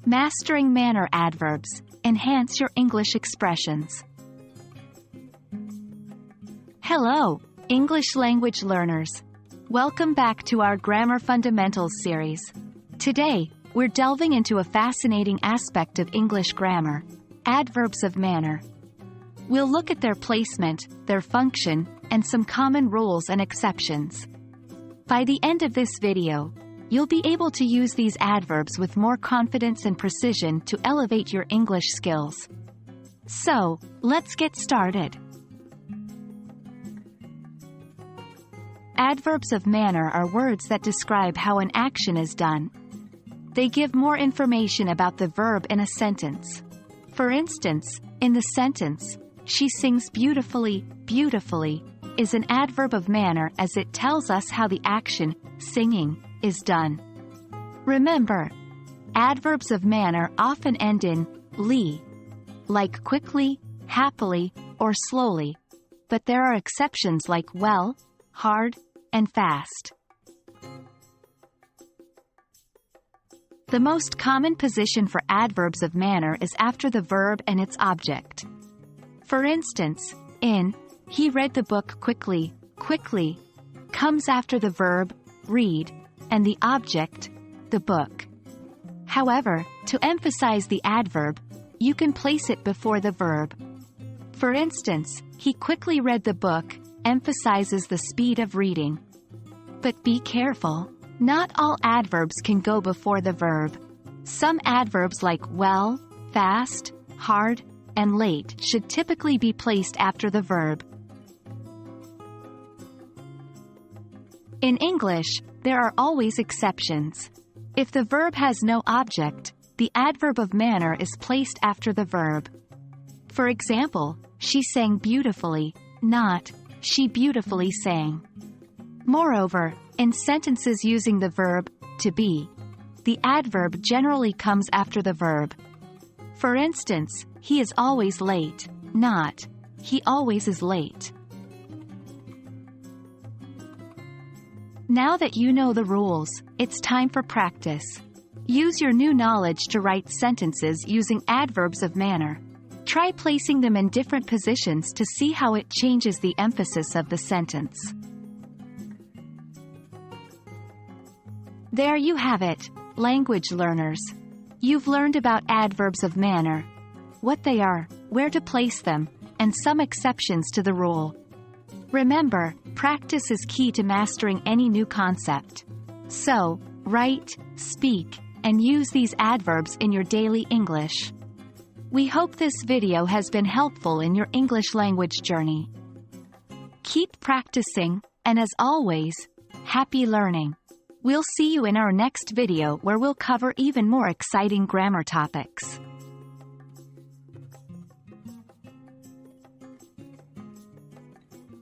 Mastering manner adverbs. Enhance your English expressions. Hello, English language learners. Welcome back to our Grammar Fundamentals series. Today, we're delving into a fascinating aspect of English grammar, adverbs of manner. We'll look at their placement, their function, and some common rules and exceptions. By the end of this video, you'll be able to use these adverbs with more confidence and precision to elevate your English skills. So, let's get started. Adverbs of manner are words that describe how an action is done. They give more information about the verb in a sentence. For instance, in the sentence, "She sings beautifully, beautifully," is an adverb of manner as it tells us how the action, singing, is done. Remember, adverbs of manner often end in "ly," like quickly, happily, or slowly, but there are exceptions like well, hard, and fast. The most common position for adverbs of manner is after the verb and its object. For instance, in "He read the book quickly," quickly comes after the verb read and the object, the book. However, to emphasize the adverb, you can place it before the verb. For instance, "He quickly read the book" emphasizes the speed of reading. But be careful, not all adverbs can go before the verb. Some adverbs like well, fast, hard, and late should typically be placed after the verb. In English, there are always exceptions. If the verb has no object, the adverb of manner is placed after the verb. For example, "She sang beautifully," not "She beautifully sang." Moreover, in sentences using the verb to be, the adverb generally comes after the verb. For instance, "He is always late," not "He always is late." Now that you know the rules, it's time for practice. Use your new knowledge to write sentences using adverbs of manner. Try placing them in different positions to see how it changes the emphasis of the sentence. There you have it, language learners. You've learned about adverbs of manner, what they are, where to place them, and some exceptions to the rule. Remember, practice is key to mastering any new concept. So, write, speak, and use these adverbs in your daily English. We hope this video has been helpful in your English language journey. Keep practicing, and as always, happy learning. We'll see you in our next video where we'll cover even more exciting grammar topics.